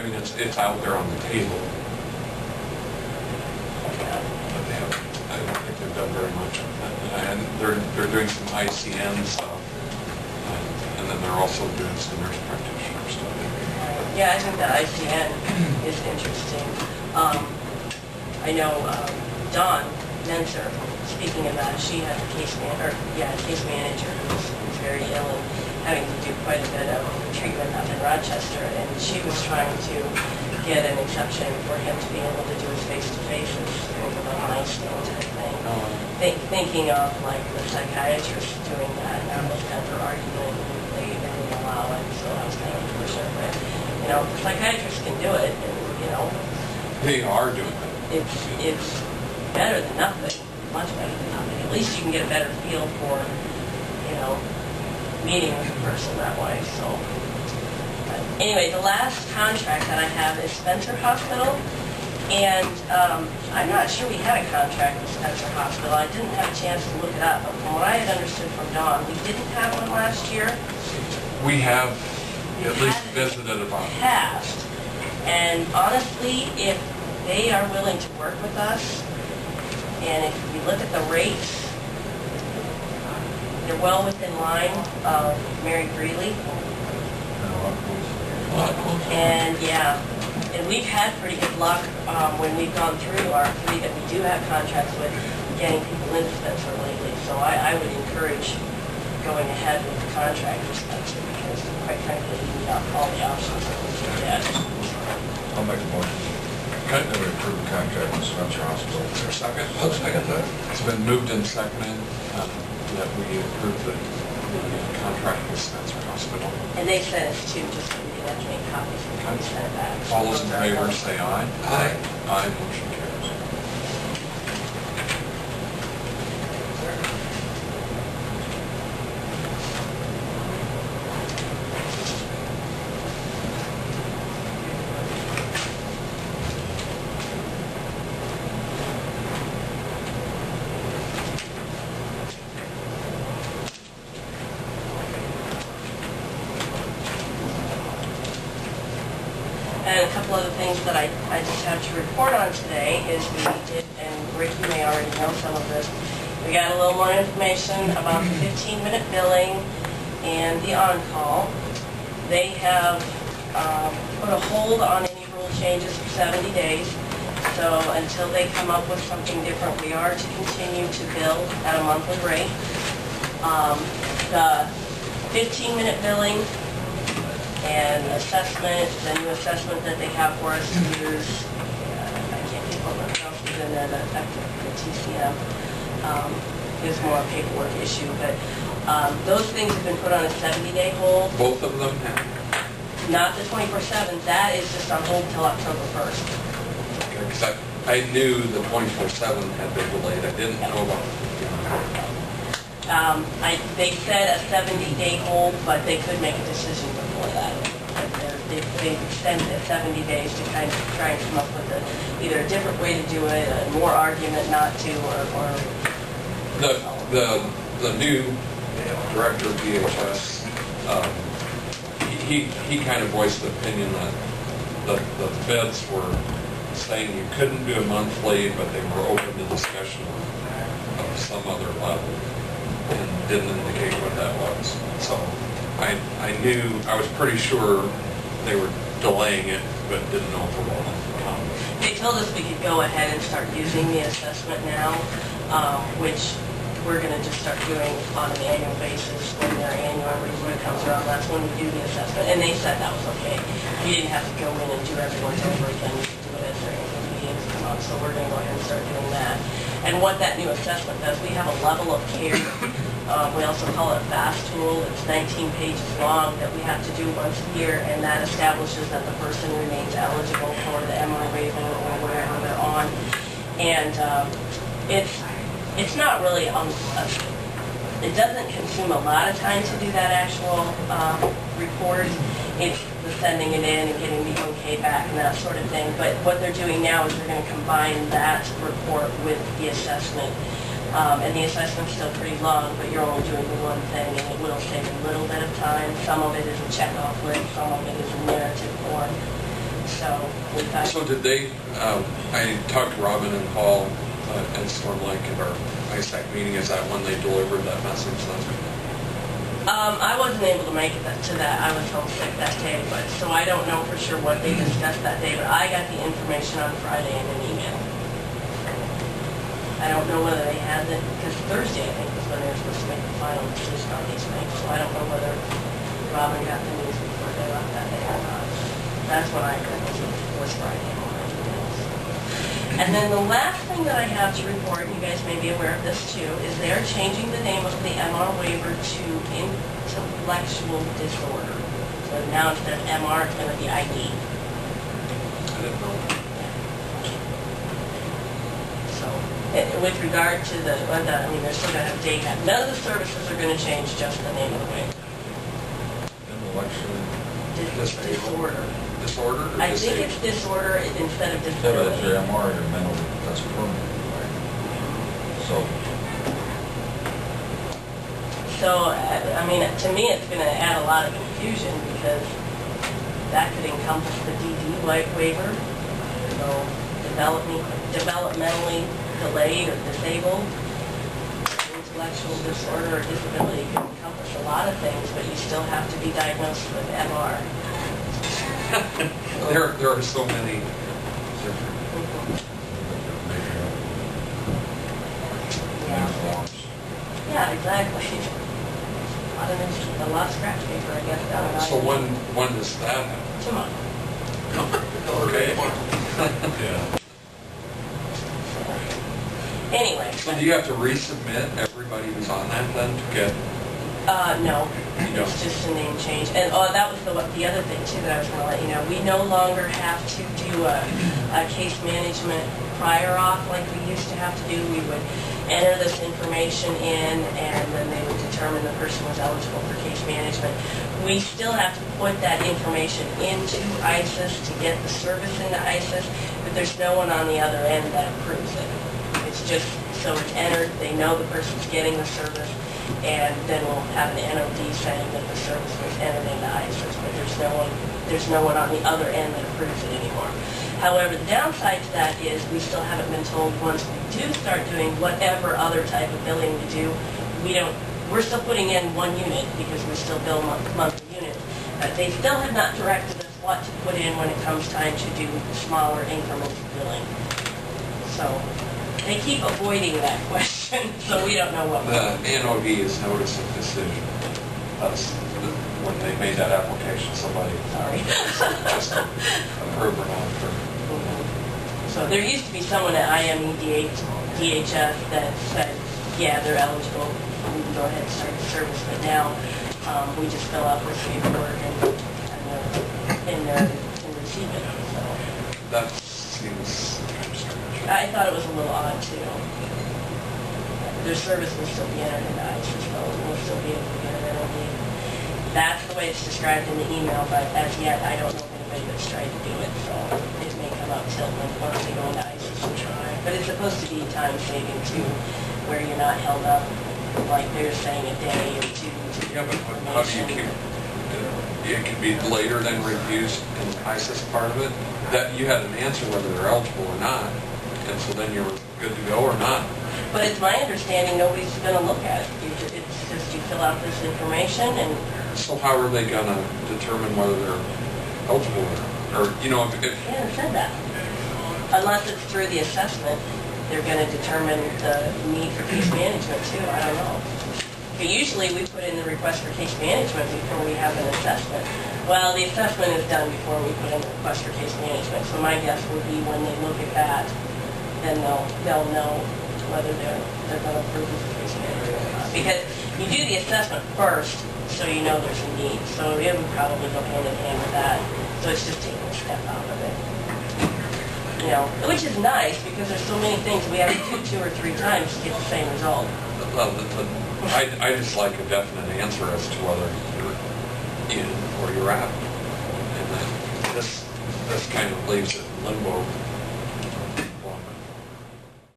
I mean, it's out there on the table. But they haven't, I don't think they've done very much with it. And they're doing some ICN stuff. And then they're also doing some nurse practitioner stuff. Yeah, I think the ICN is interesting. I know Dawn Menser, speaking of that, she had a case manager who's very ill and having to do quite a bit of treatment up in Rochester, and she was trying to get an exception for him to be able to do his face-to-faces over the nightstand type thing. Thinking of like the psychiatrist doing that, and that was kind of her argument, and they didn't allow it, so I was kind of pushing it. But, you know, psychiatrists can do it, and, you know. They are doing it. It's better than nothing, much better than nothing. At least you can get a better feel for, you know, meeting with a person that way, so. But anyway, the last contract that I have is Spencer Hospital, and I'm not sure we had a contract with Spencer Hospital. I didn't have a chance to look it up, but from what I had understood from Dawn, we didn't have one last year. We have at least visited about it. Past. And honestly, if they are willing to work with us, and if we look at the rates, they're well within line of Mary Greeley. And yeah, and we've had pretty good luck when we've gone through our three that we do have contracts with, getting people into Spencer lately. So I would encourage going ahead with the contract with Spencer, because quite frankly, we need all the options that we can get. I'll make a motion. Okay. That we approve the contract with Spencer Hospital. Is there a second? I'll second that. It's been moved and seconded that we approve the contract with Spencer Hospital. And they sent us two, just so we can have to make copies and we send it back. All those in favor say aye. Aye. Aye, motion carries. And a couple other things that I just have to report on today is we did, and Rick, you may already know some of this, we got a little more information about the 15-minute billing and the on-call. They have put a hold on any rule changes for 70 days. So until they come up with something different, we are to continue to bill at a monthly rate. The 15-minute billing and assessment, the new assessment that they have for us to use, I can't think what else is in there, the TCM, is more a paperwork issue, but those things have been put on a 70-day hold. Both of them have. Not the 24/7, that is just on hold till October 1st. Okay, because I knew the 24/7 had been delayed. I didn't know about They said a 70-day hold, but they could make a decision before that. They've extended it 70 days to kind of try and come up with either a different way to do it, a more argument not to, or the new director of DHS. He kind of voiced the opinion that the feds were saying you couldn't do a monthly, but they were open to discussion of some other level, and didn't indicate what that was. So I knew, I was pretty sure they were delaying it, but didn't know for long. they told us we could go ahead and start using the assessment now, which we're going to just start doing on an annual basis. When their annual review comes around, that's when we do the assessment, and they said that was okay. We didn't have to go in and do everyone's over again. We could do it as their annual meetings come up, so we're going to go ahead and start doing that. And what that new assessment does, we have a level of care. We also call it a FAST tool. It's 19 pages long that we have to do once a year, and that establishes that the person remains eligible for the MR waiver or whatever they're on. And it's not really, it doesn't consume a lot of time to do that actual report. It's the sending it in and getting the okay back and that sort of thing. But what they're doing now is they're going to combine that report with the assessment. And the assessment's still pretty long, but you're only doing the one thing, and it will save a little bit of time. Some of it is a checkoff list, some of it is a narrative form. So did they, I talked to Robin and Paul at Storm Lake at our ISAC meeting, is that when they delivered that message then? I wasn't able to make it to that. I was homesick that day, but so I don't know for sure what they discussed that day, but I got the information on Friday in an email. I don't know whether they had it, because Thursday, I think, was when they were supposed to make the final decision on these things, so I don't know whether Robin got the news before they left that day or not. That's what I heard, was Friday on my emails. And then the last thing that I have to report, and you guys may be aware of this too, is they're changing the name of the MR waiver to intellectual disorder. So now instead of MR, it's going to be ID. I didn't know. So, with regard to the, I mean, they're still going to have data. None of the services are going to change, just the name of the waiver. Intellectually. Disorder. Disorder or I think disabled? it's disorder instead of Yeah, but if you're disability. MR, you're mentally, that's permanent, right? So, So, I mean, to me, it's going to add a lot of confusion because that could encompass the DD waiver, so developmentally delayed or disabled, intellectual disorder or disability could encompass a lot of things, but you still have to be diagnosed with MR. There are so many different, uniforms. Yeah, exactly. A lot of scratch paper, I guess, down in so ID. when does that happen? Tomorrow. Okay. Yeah. Anyway. So do you have to resubmit everybody who's on that then to get, No, you don't? it's just a name change. And that was the other thing too that I was going to let you know. We no longer have to do a case management prior auth like we used to have to do. We would enter this information in and then they would determine the person was eligible for case management. We still have to put that information into ISIS to get the service into ISIS, but there's no one on the other end that approves it. It's just, so it's entered, they know the person's getting the service, and then we'll have an NOD saying that the service was entered into ISIS, but there's no one on the other end that approves it anymore. However, the downside to that is we still haven't been told once we do start doing whatever other type of billing we do, we're still putting in one unit because we still bill monthly units. But they still have not directed us what to put in when it comes time to do smaller increments of billing. So they keep avoiding that question, so we don't know what. The NOD is notice of decision. That's when they made that application, somebody Sorry. just approved or not approved. So there used to be someone at DHS that said, yeah, they're eligible, we can go ahead and start the service, but now we just fill out this paperwork and receive it, so. That seems kind of strange. I thought it was a little odd too. Their service will still be entered into ISIS, though, and we'll still be able to get an NOD. That's the way it's described in the email, but as yet, I don't know of anybody that's tried to do it, so it may come up till once they go into ISIS and try. But it's supposed to be time saving too, where you're not held up, like they're saying a day or two to Yeah, but get how do you information. keep, it can be later than reviews in the ISIS part of it, that you had an answer whether they're eligible or not, and so then you're good to go or not. But it's my understanding nobody's going to look at it. It's just you fill out this information and So how are they gonna determine whether they're eligible or you know, if yeah, it said that. Unless it's through the assessment, they're going to determine the need for case management too. I don't know. But usually we put in the request for case management before we have an assessment. Well, the assessment is done before we put in the request for case management. So my guess would be when they look at that, then they'll know whether they're going to approve the case management or not. Because you do the assessment first, so you know there's a need. So it would probably go hand in hand with that. So it's just taking a step out of it. You know, which is nice because there's so many things we have to do 2 or 3 times to get the same result. I just like a definite answer as to whether you're in or you're out. And then this kind of leaves it in limbo